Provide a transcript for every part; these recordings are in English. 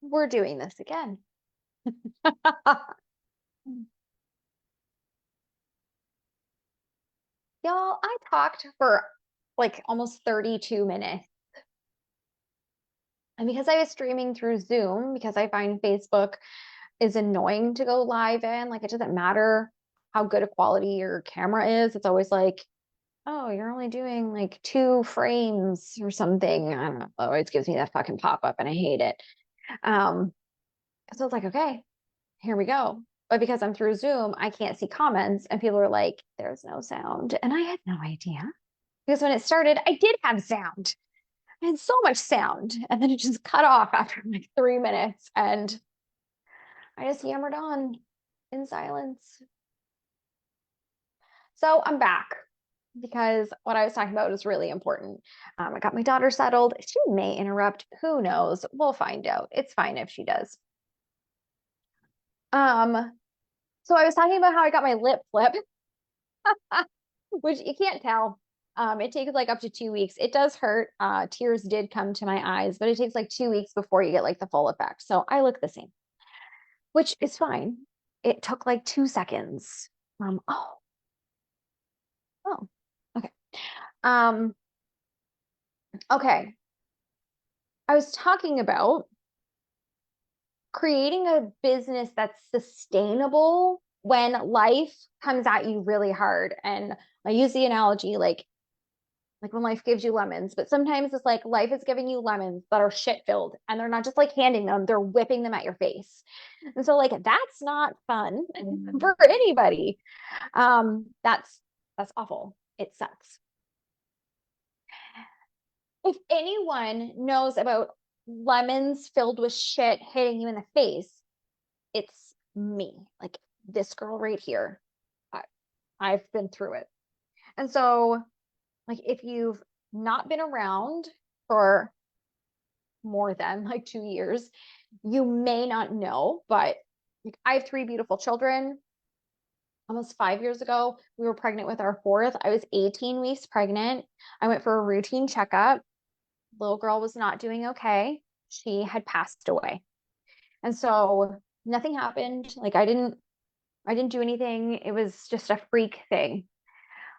We're doing this again. Y'all, I talked for like almost 32 minutes. And because I was streaming through Zoom, because I find Facebook is annoying to go live in, like it doesn't matter how good a quality your camera is. It's always like, oh, you're only doing like 2 frames or something. I don't know. It always gives me that fucking pop-up and I hate it. Um, so it's like, okay, here we go. But because I'm through Zoom, I can't see comments and people are like, there's no sound. And I had no idea. Because when it started, I did have sound. I had so much sound. And then it just cut off after like 3 minutes. And I just yammered on in silence. So I'm back because what I was talking about is really important. I got my daughter settled. She may interrupt. Who knows? We'll find out. It's fine if she does. Um, so I was talking about how I got my lip flip, which you can't tell. It takes like up to 2 weeks. It does hurt. Tears did come to my eyes, but it takes like 2 weeks before you get like the full effect. So I look the same, which is fine. It took like 2 seconds. Oh, oh, okay. Um, okay. I was talking about creating a business that's sustainable when life comes at you really hard. And I use the analogy like when life gives you lemons, but sometimes it's like life is giving you lemons that are shit filled and they're not just like handing them, they're whipping them at your face. And so like that's not fun for anybody. That's awful. It sucks. If anyone knows about lemons filled with shit hitting you in the face, it's me. Like this girl right here. I, I've been through it. And so like if you've not been around for more than like 2 years, you may not know, but like I have 3 beautiful children. Almost 5 years ago, we were pregnant with our fourth. I was 18 weeks pregnant. I went for a routine checkup. Little girl was not doing okay. She had passed away. And so nothing happened. Like I didn't do anything. It was just a freak thing.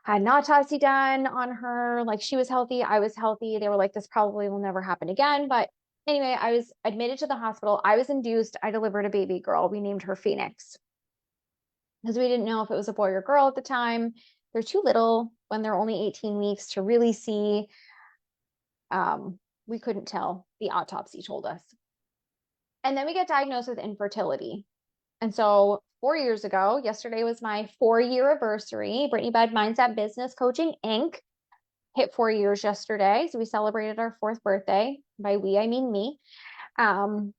I had an autopsy done on her. Like she was healthy. I was healthy. They were like, this probably will never happen again. But anyway, I was admitted to the hospital. I was induced. I delivered a baby girl. We named her Phoenix because we didn't know if it was a boy or girl at the time. They're too little when they're only 18 weeks to really see. We couldn't tell. The autopsy told us. And then we get diagnosed with infertility. And so 4 years ago, yesterday was my 4 year anniversary. Brittany Bed Mindset Business Coaching Inc. hit 4 years yesterday. So we celebrated our fourth birthday. By we, I mean me. Um,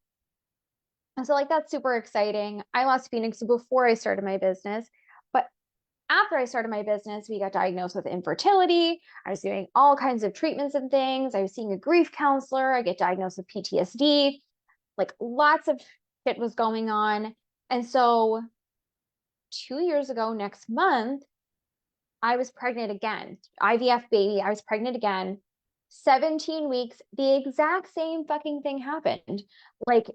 and so like that's super exciting. I lost Phoenix before I started my business, but after I started my business, we got diagnosed with infertility. I was doing all kinds of treatments and things. I was seeing a grief counselor. I get diagnosed with PTSD. Like lots of shit was going on. And so 2 years ago, next month, I was pregnant again. IVF baby. I was pregnant again. 17 weeks, the exact same fucking thing happened. Like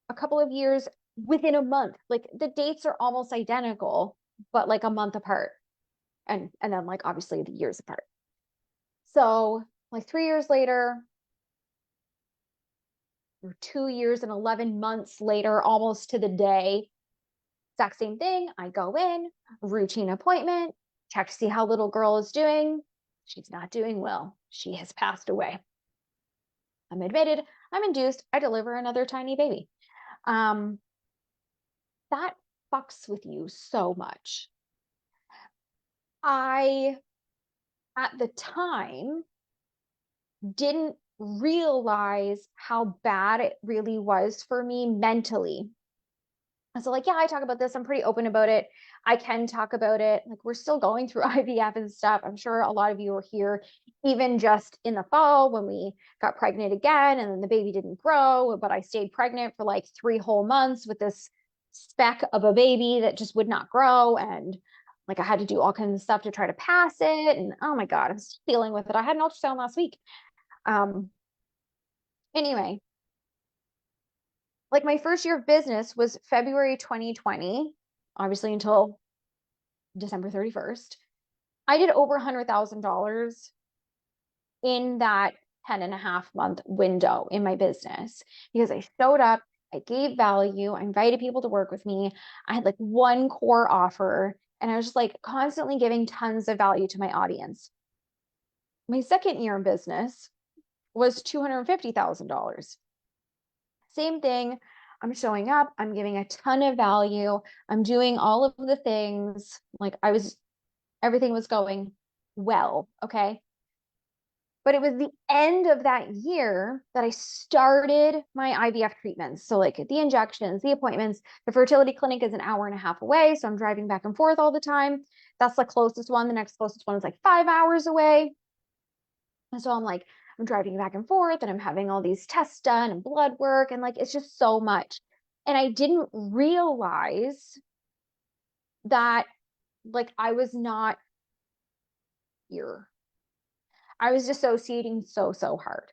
a couple of years within a month. Like the dates are almost identical, but like a month apart. And then like obviously the years apart. So like 3 years later, or 2 years and 11 months later, almost to the day, exact same thing. I go in, routine appointment, check to see how little girl is doing. She's not doing well. She has passed away. I'm admitted, I'm induced, I deliver another tiny baby. Um, that fucks with you so much. I, at the time, didn't realize how bad it really was for me mentally. And so, like, yeah, I talk about this. I'm pretty open about it. I can talk about it. Like, we're still going through IVF and stuff. I'm sure a lot of you were here, even just in the fall when we got pregnant again, and then the baby didn't grow. But I stayed pregnant for like 3 whole months with this speck of a baby that just would not grow. And like, I had to do all kinds of stuff to try to pass it. And oh my God, I'm still dealing with it. I had an ultrasound last week. Um, anyway, Like my first year of business was February 2020, obviously until December 31st. I did over $100,000 in that 10 and a half month window in my business because I showed up, I gave value, I invited people to work with me. I had like one core offer, and I was just like constantly giving tons of value to my audience. My second year in business was $250,000. Same thing. I'm showing up, I'm giving a ton of value, I'm doing all of the things. Like everything was going well. Okay. But it was the end of that year that I started my IVF treatments. So, like the injections, the appointments, the fertility clinic is an hour and a half away. So, I'm driving back and forth all the time. That's the closest one. The next closest one is like 5 hours away. And so, I'm driving back and forth and I'm having all these tests done and blood work. And like, it's just so much. And I didn't realize that, like, I was not here. I was dissociating so hard.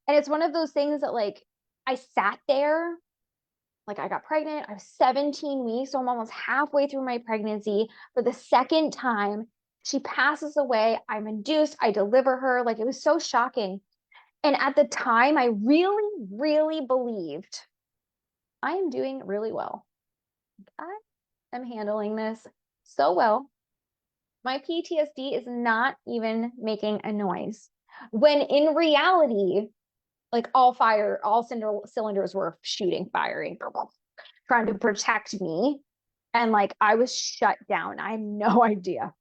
And it's one of those things that like I sat there, like I got pregnant, I was 17 weeks, so I'm almost halfway through my pregnancy. For the second time, she passes away. I'm induced, I deliver her. Like it was so shocking. And at the time, I really believed I am doing really well. I am handling this so well. My PTSD is not even making a noise. When in reality, like all cylinders were firing, trying to protect me. And like I was shut down. I had no idea.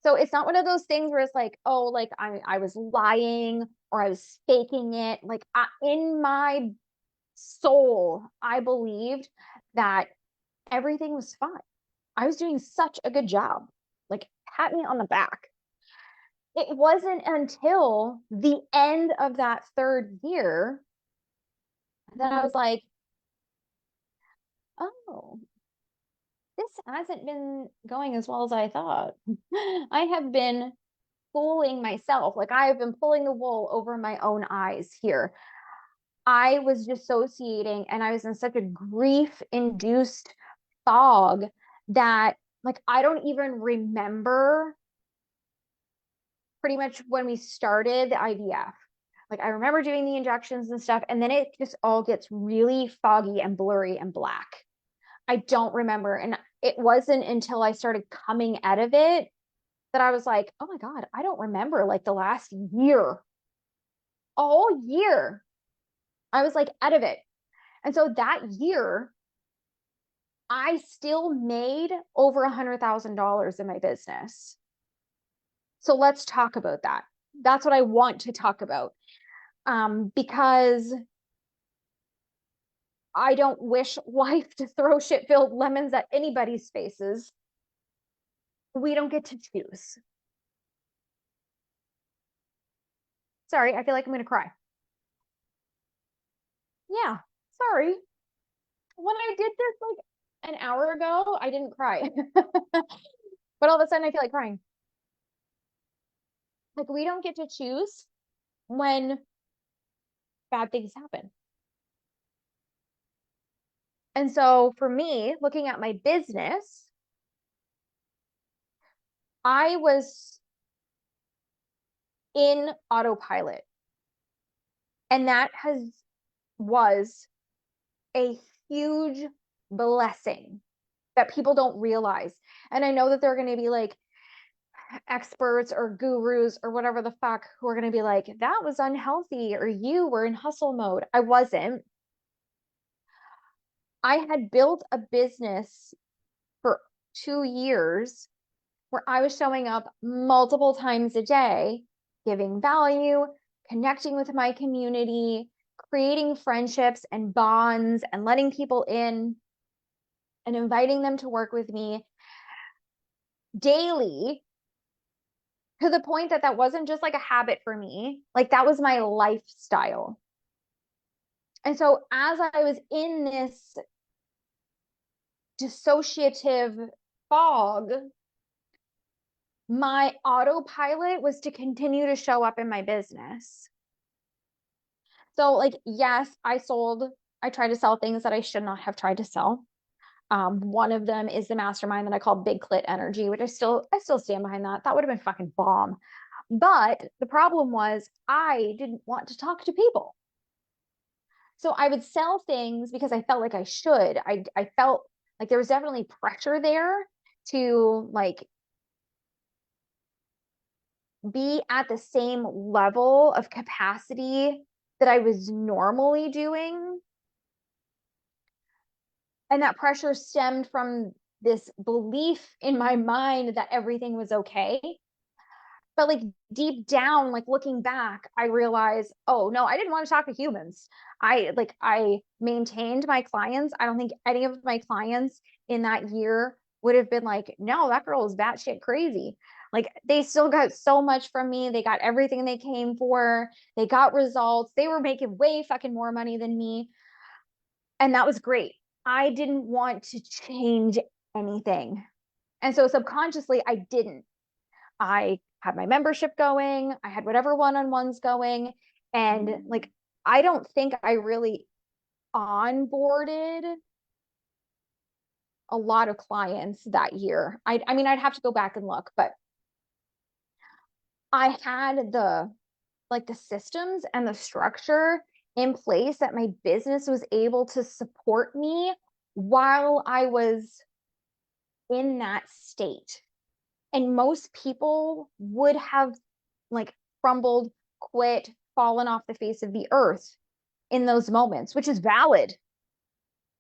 So it's not one of those things where it's like, oh, like I was lying or I was faking it. Like in my soul, I believed that everything was fine. I was doing such a good job. Like, pat me on the back. It wasn't until the end of that third year that I was like, oh, this hasn't been going as well as I thought. I have been fooling myself. Like, I have been pulling the wool over my own eyes here. I was dissociating and I was in such a grief induced fog that, like, I don't even remember pretty much when we started the IVF. Like I remember doing the injections and stuff, and then it just all gets really foggy and blurry and black. I don't remember. And it wasn't until I started coming out of it that I was like, oh my God, I don't remember like the last year, a whole year. I was like out of it. And so that year, I still made over $100,000 in my business. So let's talk about that. That's what I want to talk about. Because I don't wish life to throw shit-filled lemons at anybody's faces. We don't get to choose. Sorry, I feel like I'm gonna cry. Yeah, sorry. When I did this like an hour ago, I didn't cry. But all of a sudden I feel like crying. Like we don't get to choose when bad things happen. And so for me, looking at my business, I was in autopilot. And that was a huge blessing that people don't realize. And I know that they're going to be like experts or gurus or whatever the fuck who are going to be like, that was unhealthy or you were in hustle mode. I wasn't. I had built a business for 2 years where I was showing up multiple times a day, giving value, connecting with my community, creating friendships and bonds, and letting people in and inviting them to work with me daily, to the point that that wasn't just like a habit for me, like that was my lifestyle. And so as I was in this dissociative fog, my autopilot was to continue to show up in my business. So like, yes, I sold I try to sell things that I should not have tried to sell. One of them is the mastermind that I call Big Clit Energy, which I still stand behind that. That would have been fucking bomb. But the problem was I didn't want to talk to people. So I would sell things because I felt like I should. I felt like there was definitely pressure there to like be at the same level of capacity that I was normally doing. And that pressure stemmed from this belief in my mind that everything was okay. But like deep down, like looking back, I realized, oh no, I didn't want to talk to humans. I maintained my clients. I don't think any of my clients in that year would have been like, no, that girl is batshit crazy. Like they still got so much from me. They got everything they came for. They got results. They were making way fucking more money than me. And that was great. I didn't want to change anything. And so subconsciously, I didn't. I had my membership going, I had whatever one-on-ones going. And like, I don't think I really onboarded a lot of clients that year. I mean, I'd have to go back and look, but I had the systems and the structure in place that my business was able to support me while I was in that state. And most people would have like crumbled, quit, fallen off the face of the earth in those moments, which is valid.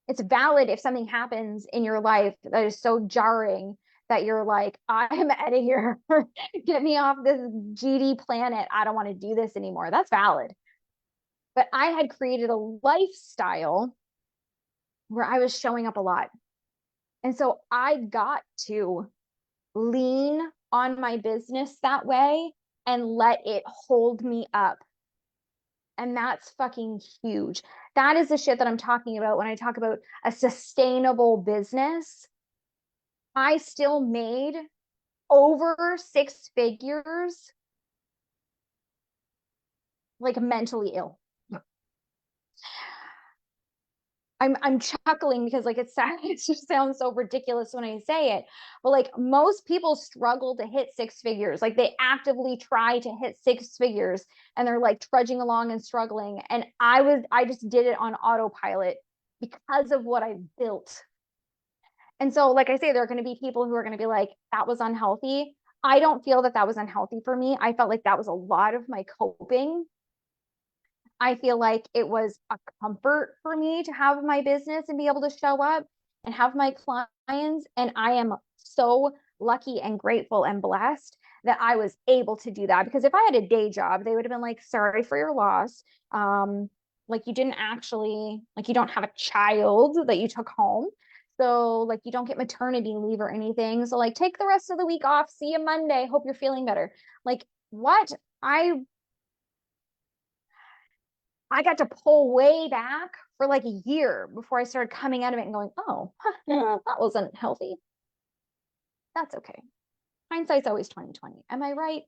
It's valid if something happens in your life that is so jarring that you're like, I'm out of here. Get me off this GD planet. I don't want to do this anymore. That's valid. But I had created a lifestyle where I was showing up a lot. And so I got to lean on my business that way and let it hold me up. And that's fucking huge. That is the shit that I'm talking about when I talk about a sustainable business. I still made over 6 figures, like mentally ill. I'm chuckling because like it just sounds so ridiculous when I say it. But like most people struggle to hit 6 figures. Like they actively try to hit 6 figures and they're like trudging along and struggling. And I just did it on autopilot because of what I built. And so like I say, there are going to be people who are going to be like, that was unhealthy. I don't feel that that was unhealthy for me. I felt like that was a lot of my coping. I feel like it was a comfort for me to have my business and be able to show up and have my clients. And I am so lucky and grateful and blessed that I was able to do that. Because if I had a day job, they would have been like, sorry for your loss. Like you didn't actually, like you don't have a child that you took home. So like you don't get maternity leave or anything. So like take the rest of the week off. See you Monday. Hope you're feeling better. Like what? I got to pull way back for like a year before I started coming out of it and going, oh, that wasn't healthy. That's okay. Hindsight's always 2020. Am I right?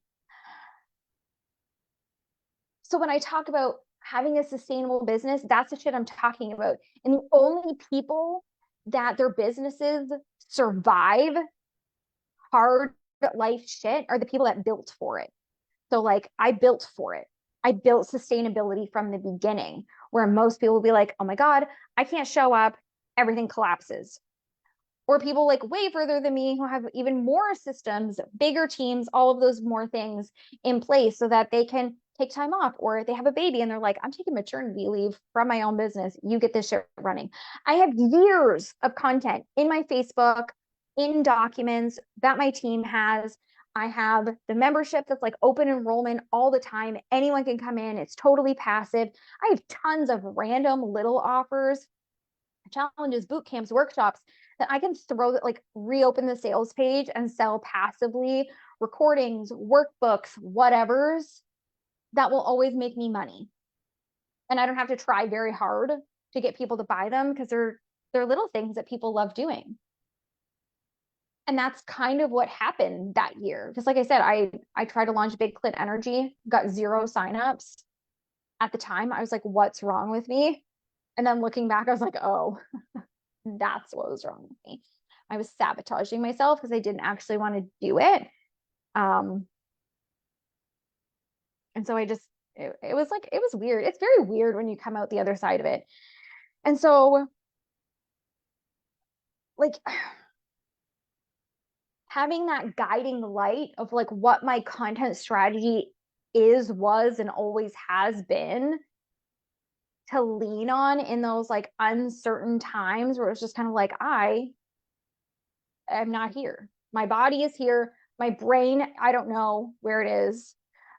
So when I talk about having a sustainable business, that's the shit I'm talking about. And the only people that their businesses survive hard life shit are the people that built for it. So like I built for it. I built sustainability from the beginning, where most people will be like, oh my God, I can't show up, everything collapses. Or people like way further than me who have even more systems, bigger teams, all of those more things in place so that they can take time off, or they have a baby and they're like, I'm taking maternity leave from my own business. You get this shit running. I have years of content in my Facebook, in documents that my team has. I have the membership that's like open enrollment all the time. Anyone can come in. It's totally passive. I have tons of random little offers, challenges, boot camps, workshops that I can throw that like reopen the sales page and sell passively, recordings, workbooks, whatever's that will always make me money. And I don't have to try very hard to get people to buy them because they're little things that people love doing. And that's kind of what happened that year. Because like I said, I tried to launch Big Clit Energy, got 0 signups. At the time, I was like, what's wrong with me? And then looking back, I was like, oh, that's what was wrong with me. I was sabotaging myself because I didn't actually want to do it. And so it was like, it was weird. It's very weird when you come out the other side of it. And so, like, having that guiding light of like what my content strategy is, was, and always has been to lean on in those like uncertain times where it's just kind of like, I am not here. My body is here. My brain, I don't know where it is.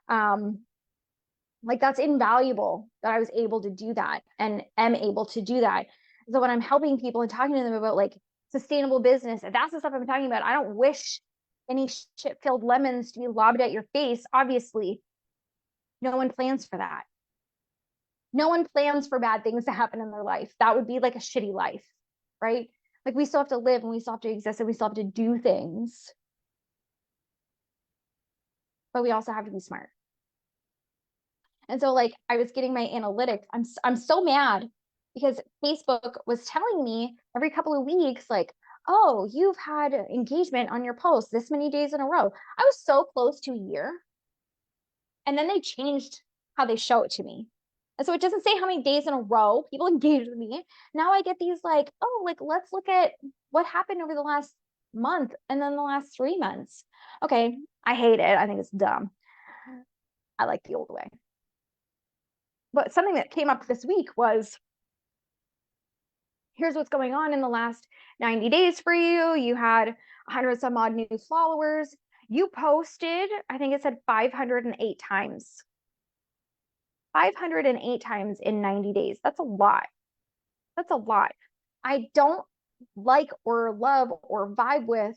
Like that's invaluable that I was able to do that and am able to do that. So when I'm helping people and talking to them about like sustainable business, and that's the stuff I'm talking about, I don't wish any shit-filled lemons to be lobbed at your face. Obviously, no one plans for that. No one plans for bad things to happen in their life. That would be like a shitty life, right? Like we still have to live and we still have to exist and we still have to do things. But we also have to be smart. And so like I was getting my analytics. I'm so mad because Facebook was telling me every couple of weeks, like, oh, you've had engagement on your post this many days in a row. I was so close to a year. And then they changed how they show it to me. And so it doesn't say how many days in a row people engage with me. Now I get these like, oh, like let's look at what happened over the last month and then the last 3 months. Okay, I hate it. I think it's dumb. I like the old way. But something that came up this week was, here's what's going on in the last 90 days for you. You had 100 some odd new followers. You posted, I think it said 508 times. 508 times in 90 days. That's a lot. That's a lot. I don't like or love or vibe with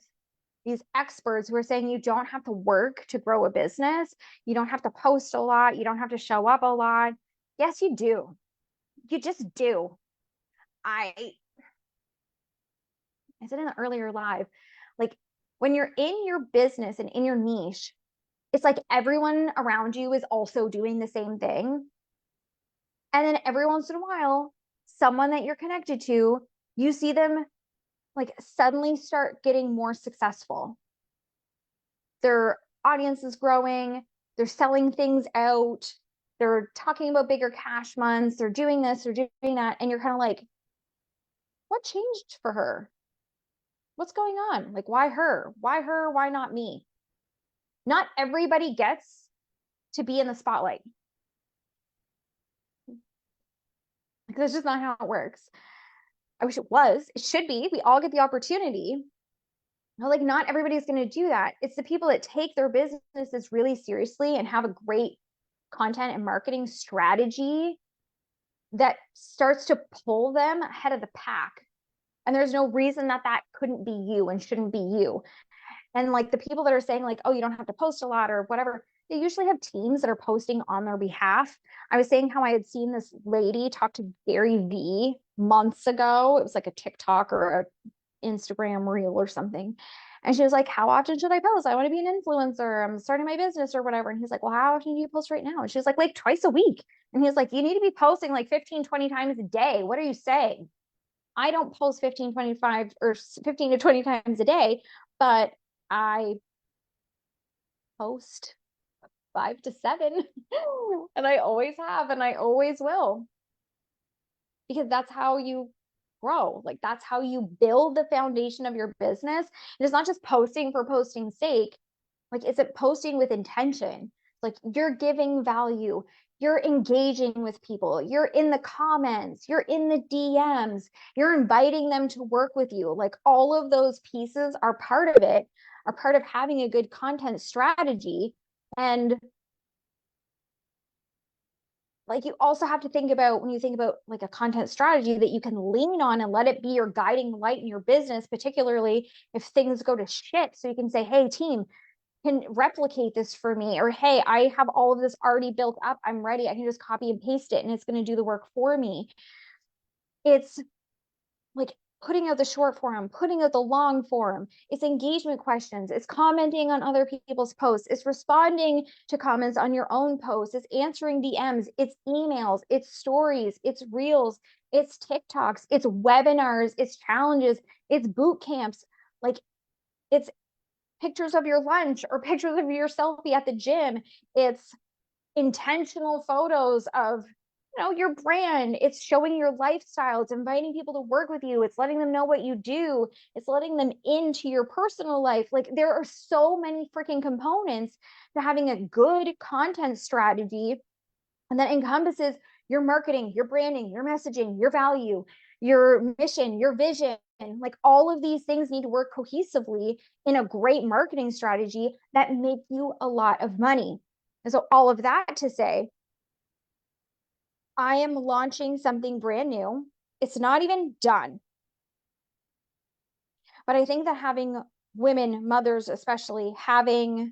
these experts who are saying you don't have to work to grow a business. You don't have to post a lot. You don't have to show up a lot. Yes, you do. You just do. I said in the earlier live, like when you're in your business and in your niche, it's like everyone around you is also doing the same thing. And then every once in a while, someone that you're connected to, you see them like suddenly start getting more successful. Their audience is growing, they're selling things out, they're talking about bigger cash months, they're doing this, they're doing that. And you're kind of like, what changed for her? What's going on? Like, why her? Why her? Why not me? Not everybody gets to be in the spotlight. That's just not how it works. I wish it was. It should be. We all get the opportunity. But like, not everybody's going to do that. It's the people that take their businesses really seriously and have a great content and marketing strategy that starts to pull them ahead of the pack. And there's no reason that that couldn't be you and shouldn't be you. And like the people that are saying like, oh, you don't have to post a lot or whatever, they usually have teams that are posting on their behalf. I was saying how I had seen this lady talk to Gary Vee months ago. It was like a TikTok or a Instagram reel or something. And she was like, how often should I post? I want to be an influencer. I'm starting my business or whatever. And he's like, well, how often do you post right now? And she was like twice a week. And he's like, you need to be posting like 15, 20 times a day. What are you saying? I don't post 15, 25 or 15 to 20 times a day, but I post 5 to 7 and I always have and I always will, because that's how you grow. Like that's how you build the foundation of your business. And it's not just posting for posting's sake. Like, is it posting with intention? Like you're giving value, you're engaging with people, you're in the comments, you're in the DMs, you're inviting them to work with you. Like all of those pieces are part of it, are part of having a good content strategy. And like you also have to think about, when you think about like a content strategy that you can lean on and let it be your guiding light in your business, particularly if things go to shit. So you can say, hey team, can replicate this for me, or hey, I have all of this already built up, I'm ready, I can just copy and paste it and it's going to do the work for me. It's like putting out the short form, putting out the long form. It's engagement questions. It's commenting on other people's posts. It's responding to comments on your own posts. It's answering DMs. It's emails. It's stories. It's reels. It's TikToks. It's webinars. It's challenges. It's boot camps. Like, it's pictures of your lunch or pictures of your selfie at the gym. It's intentional photos of your brand. It's showing your lifestyle. It's inviting people to work with you. It's letting them know what you do. It's letting them into your personal life. Like, there are so many freaking components to having a good content strategy, and that encompasses your marketing, your branding, your messaging, your value, your mission, your vision. Like, all of these things need to work cohesively in a great marketing strategy that make you a lot of money. And so all of that to say, I am launching something brand new. It's not even done. But I think that having women, mothers especially, having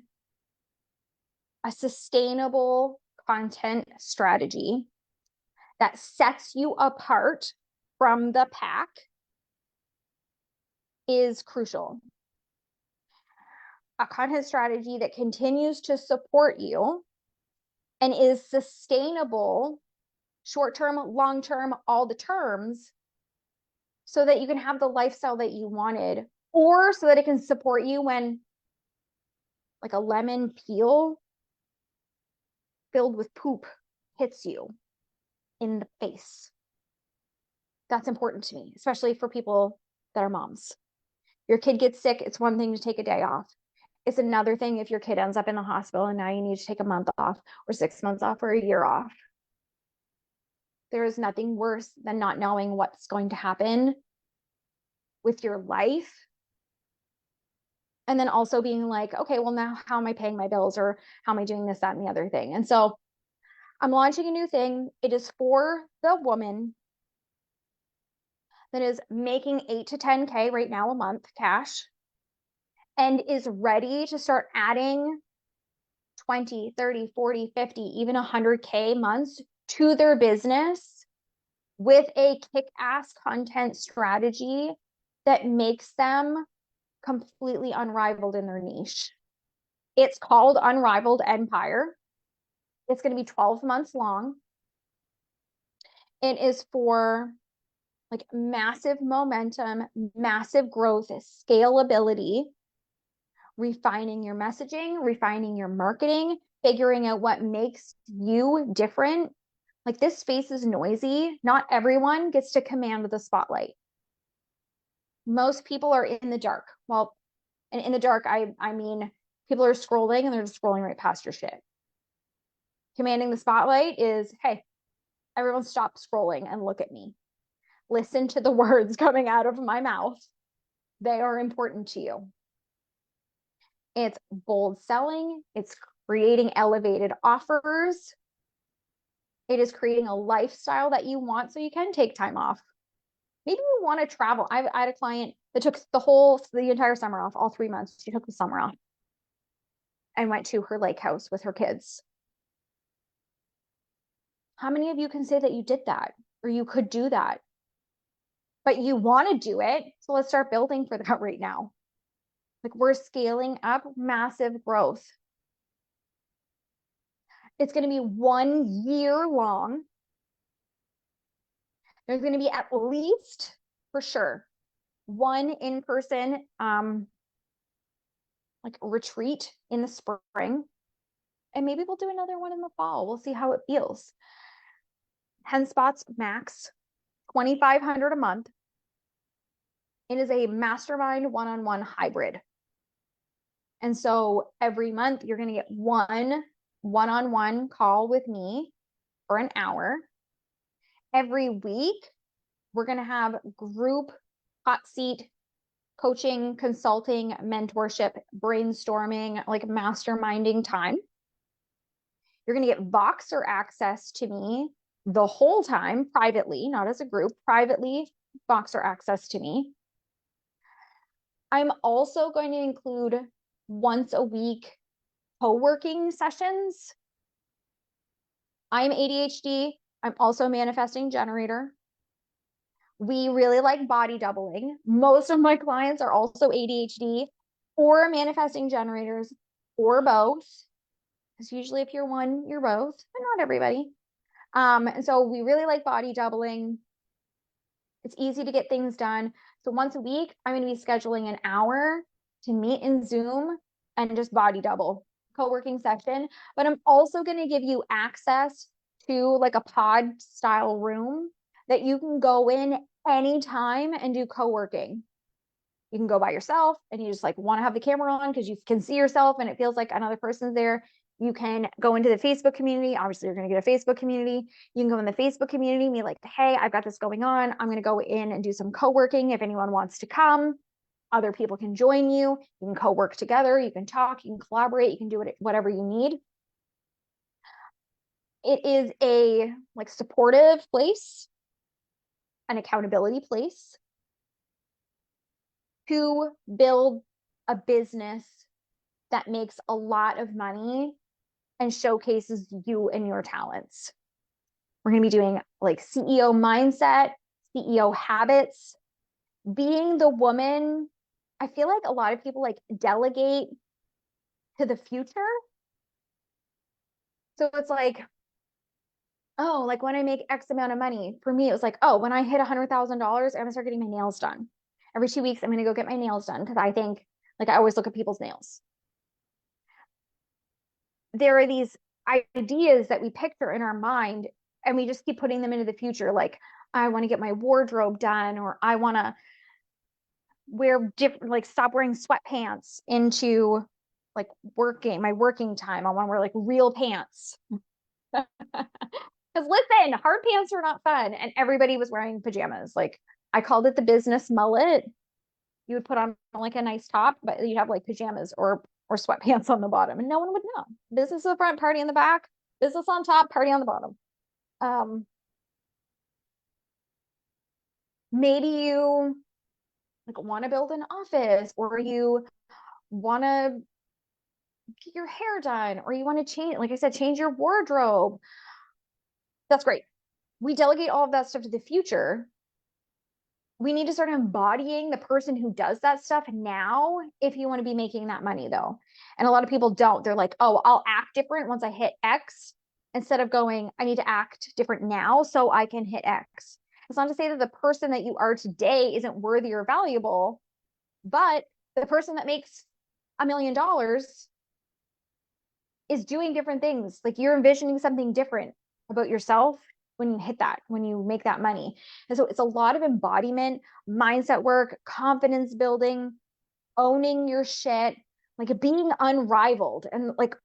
a sustainable content strategy that sets you apart from the pack is crucial. A content strategy that continues to support you and is sustainable, short-term, long-term, all the terms, so that you can have the lifestyle that you wanted, or so that it can support you when like a lemon peel filled with poop hits you in the face. That's important to me, especially for people that are moms. Your kid gets sick, it's one thing to take a day off. It's another thing if your kid ends up in the hospital and now you need to take a month off or 6 months off or a year off. There is nothing worse than not knowing what's going to happen with your life. And then also being like, okay, well, now how am I paying my bills, or how am I doing this, that, and the other thing? And so I'm launching a new thing. It is for the woman that is making 8 to 10K right now a month cash and is ready to start adding 20, 30, 40, 50, even 100K months to their business with a kick-ass content strategy that makes them completely unrivaled in their niche. It's called Unrivaled Empire. It's going to be 12 months long. It is for like massive momentum, massive growth, scalability, refining your messaging, refining your marketing, figuring out what makes you different. Like, this space is noisy. Not everyone gets to command the spotlight. Most people are in the dark. Well, and in the dark, I mean, people are scrolling and they're just scrolling right past your shit. Commanding the spotlight is, hey, everyone stop scrolling and look at me. Listen to the words coming out of my mouth. They are important to you. It's bold selling. It's creating elevated offers. It is creating a lifestyle that you want so you can take time off. Maybe you want to travel. I had a client that took the entire summer off, all 3 months. She took the summer off and went to her lake house with her kids. How many of you can say that you did that, or you could do that? But you want to do it. So let's start building for that right now. Like, we're scaling up massive growth. It's going to be 1 year long. There's going to be at least, for sure, one in-person like retreat in the spring. And maybe we'll do another one in the fall. We'll see how it feels. 10 spots max, 2,500 a month. It is a mastermind one-on-one hybrid. And so every month you're going to get one-on-one call with me for an hour. Every week, we're going to have group hot seat coaching, consulting, mentorship, brainstorming, like masterminding time. You're going to get Voxer access to me the whole time, privately, not as a group, privately, Voxer access to me. I'm also going to include once a week co-working sessions. I'm ADHD. I'm also a manifesting generator. We really like body doubling. Most of my clients are also ADHD or manifesting generators or both. Because usually if you're one, you're both, but not everybody. And so we really like body doubling. It's easy to get things done. So once a week, I'm going to be scheduling an hour to meet in Zoom and just body double co-working session. But I'm also going to give you access to like a pod style room that you can go in anytime and do co-working. You can go by yourself and you just like want to have the camera on because you can see yourself and it feels like another person's there. You can go into the Facebook community. Obviously, you're going to get a Facebook community. You can go in the Facebook community and be like, hey, I've got this going on. I'm going to go in and do some co-working if anyone wants to come. Other people can join you. You can co-work together. You can talk. You can collaborate. You can do whatever you need. It is a like supportive place, an accountability place to build a business that makes a lot of money and showcases you and your talents. We're going to be doing like CEO mindset, CEO habits, being the woman. I feel like a lot of people like delegate to the future. So it's like, oh, like when I make X amount of money, for me, it was like, oh, when I hit $100,000, I'm going to start getting my nails done. Every 2 weeks, I'm going to go get my nails done because I think, like, I always look at people's nails. There are these ideas that we picture in our mind and we just keep putting them into the future. Like, I want to get my wardrobe done, or I want to wear different, like, stop wearing sweatpants into like my working time. I want to wear like real pants. Because listen, hard pants are not fun. And everybody was wearing pajamas. Like, I called it the business mullet. You would put on like a nice top, but you'd have like pajamas or sweatpants on the bottom, and no one would know. Business in the front, party in the back. Business on top, party on the bottom. Maybe you like want to build an office, or you want to get your hair done, or you want to change, like I said, change your wardrobe. That's great. We delegate all of that stuff to the future. We need to start embodying the person who does that stuff now if you want to be making that money, though. And a lot of people don't. They're like, oh, I'll act different once I hit X, instead of going, I need to act different now so I can hit X. It's not to say that the person that you are today isn't worthy or valuable, but the person that makes $1 million is doing different things. Like, you're envisioning something different about yourself when you hit that, when you make that money. And so it's a lot of embodiment, mindset work, confidence building, owning your shit, like being unrivaled. And like,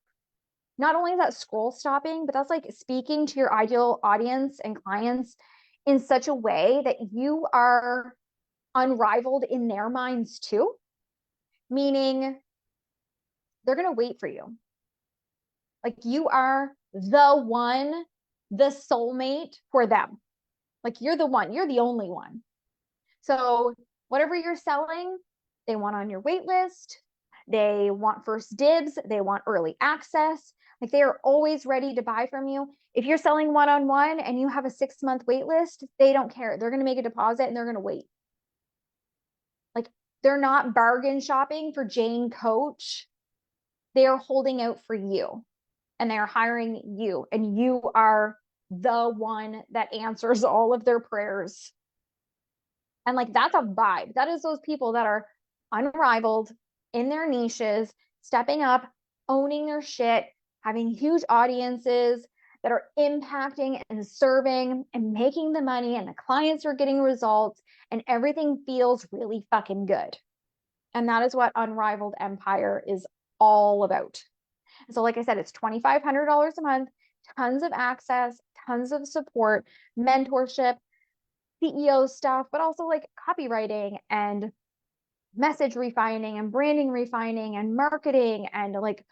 not only is that scroll stopping, but that's like speaking to your ideal audience and clients in such a way that you are unrivaled in their minds too, meaning they're going to wait for you. Like, you are the one, the soulmate for them. Like, you're the one, you're the only one. So whatever you're selling, they want on your wait list. They want first dibs. They want early access. Like, they are always ready to buy from you. If you're selling one-on-one and you have a 6-month wait list, they don't care. They're going to make a deposit and they're going to wait. Like, they're not bargain shopping for Jane Coach. They are holding out for you, and they are hiring you, and you are the one that answers all of their prayers. And like, that's a vibe. That is those people that are unrivaled in their niches, stepping up, owning their shit, having huge audiences that are impacting and serving and making the money, and the clients are getting results, and everything feels really fucking good. And that is what Unrivaled Empire is all about. So like I said, it's $2,500 a month, tons of access, tons of support, mentorship, CEO stuff, but also like copywriting and message refining and branding refining and marketing and like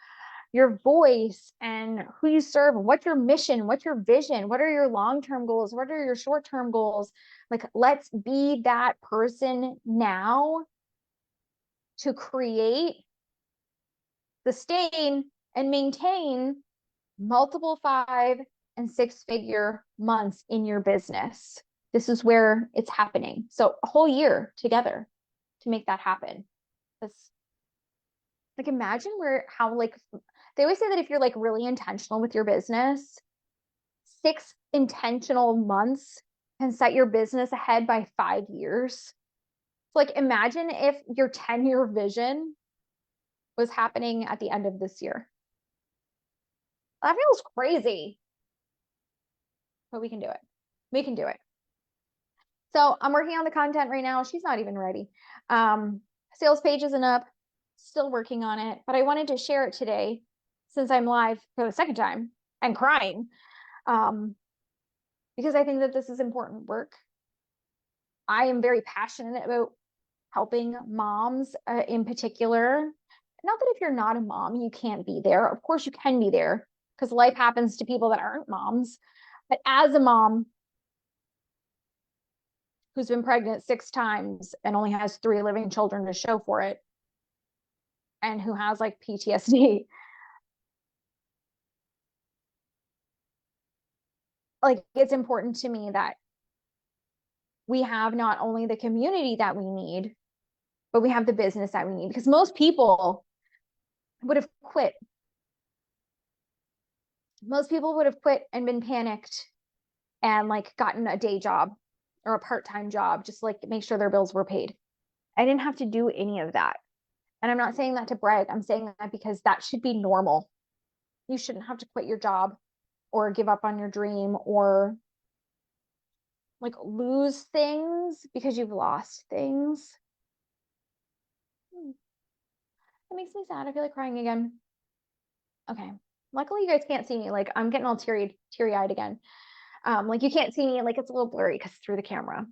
your voice and who you serve, what's your mission, what's your vision, what are your long-term goals, what are your short-term goals. Like, let's be that person now to create, sustain, and maintain multiple 5 and 6-figure months in your business. This is where it's happening. So a whole year together to make that happen. That's like, imagine how like they always say that if you're like really intentional with your business, 6 intentional months can set your business ahead by 5 years. Like, imagine if your 10-year vision was happening at the end of this year. That feels crazy, but we can do it. We can do it. So I'm working on the content right now. She's not even ready. Sales page isn't up, still working on it, but I wanted to share it today since I'm live for the second time and crying, because I think that this is important work. I am very passionate about helping moms in particular. Not that if you're not a mom, you can't be there. Of course you can be there because life happens to people that aren't moms. But as a mom who's been pregnant 6 times and only has 3 living children to show for it, and who has like PTSD, like, it's important to me that we have not only the community that we need, but we have the business that we need, because most people would have quit. Most people would have quit and been panicked and like gotten a day job or a part-time job just to like make sure their bills were paid. I didn't have to do any of that. And I'm not saying that to brag. I'm saying that because that should be normal. You shouldn't have to quit your job or give up on your dream or like lose things because you've lost things. That makes me sad. I feel like crying again. Okay. Luckily, you guys can't see me. Like, I'm getting all teary-eyed again. Like, you can't see me. Like, it's a little blurry because through the camera.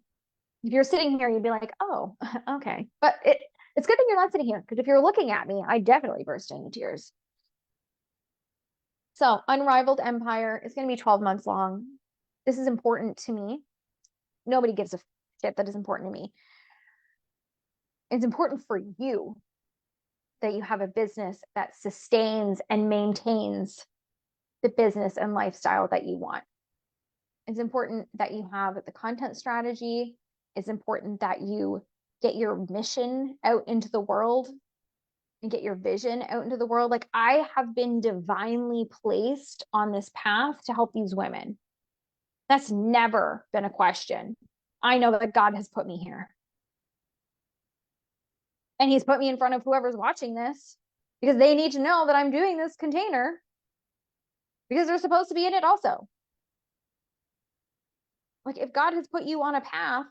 If you're sitting here, you'd be like, oh, okay. But it's good that you're not sitting here, because if you're looking at me, I definitely burst into tears. So, Unrivaled Empire is going to be 12 months long. This is important to me. Nobody gives a shit that is important to me. It's important for you that you have a business that sustains and maintains the business and lifestyle that you want. It's important that you have the content strategy. It's important that you get your mission out into the world and get your vision out into the world. Like, I have been divinely placed on this path to help these women. That's never been a question. I know that God has put me here. And he's put me in front of whoever's watching this, because they need to know that I'm doing this container because they're supposed to be in it also. Like, if God has put you on a path,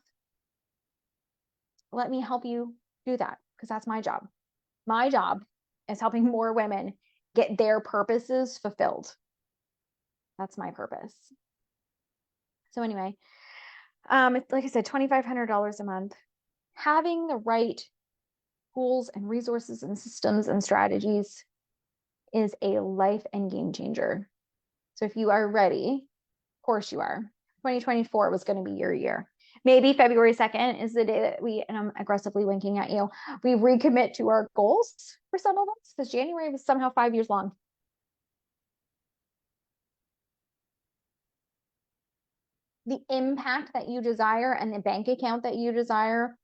let me help you do that, because that's my job. My job is helping more women get their purposes fulfilled. That's my purpose. So anyway, it's like I said, $2,500 a month. Having the right tools and resources and systems and strategies is a life and game changer. So if you are ready, of course you are. 2024 was going to be your year. Maybe February 2nd is the day that and I'm aggressively winking at you, we recommit to our goals for some of us, because January was somehow 5 years long. The impact that you desire and the bank account that you desire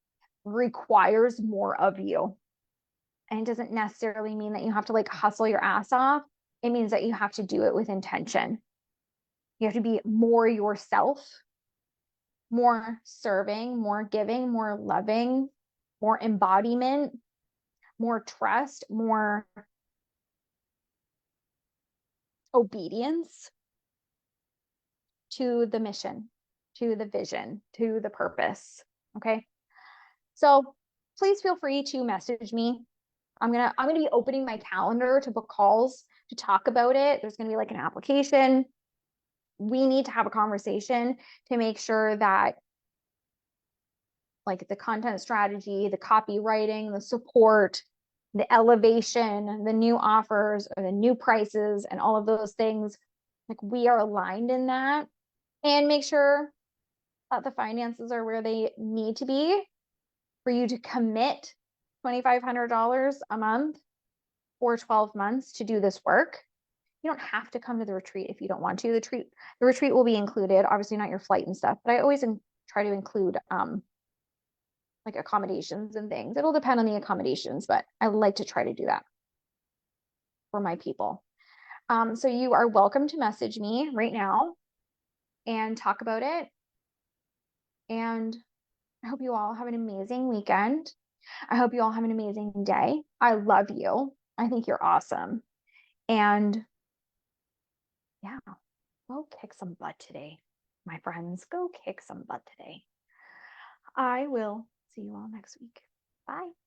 requires more of you. And it doesn't necessarily mean that you have to like hustle your ass off. It means that you have to do it with intention. You have to be more yourself, more serving, more giving, more loving, more embodiment, more trust, more obedience to the mission, to the vision, to the purpose. Okay. So please feel free to message me. I'm gonna be opening my calendar to book calls to talk about it. There's gonna be like an application. We need to have a conversation to make sure that like the content strategy, the copywriting, the support, the elevation, the new offers or the new prices and all of those things, like we are aligned in that, and make sure that the finances are where they need to be for you to commit $2,500 a month for 12 months to do this work. You don't have to come to the retreat if you don't want to. The retreat will be included, obviously not your flight and stuff, but I always try to include like accommodations and things. It'll depend on the accommodations, but I like to try to do that for my people. So you are welcome to message me right now and talk about it. And I hope you all have an amazing weekend. I hope you all have an amazing day. I love you. I think you're awesome. And yeah, go kick some butt today, my friends. Go kick some butt today. I will see you all next week. Bye.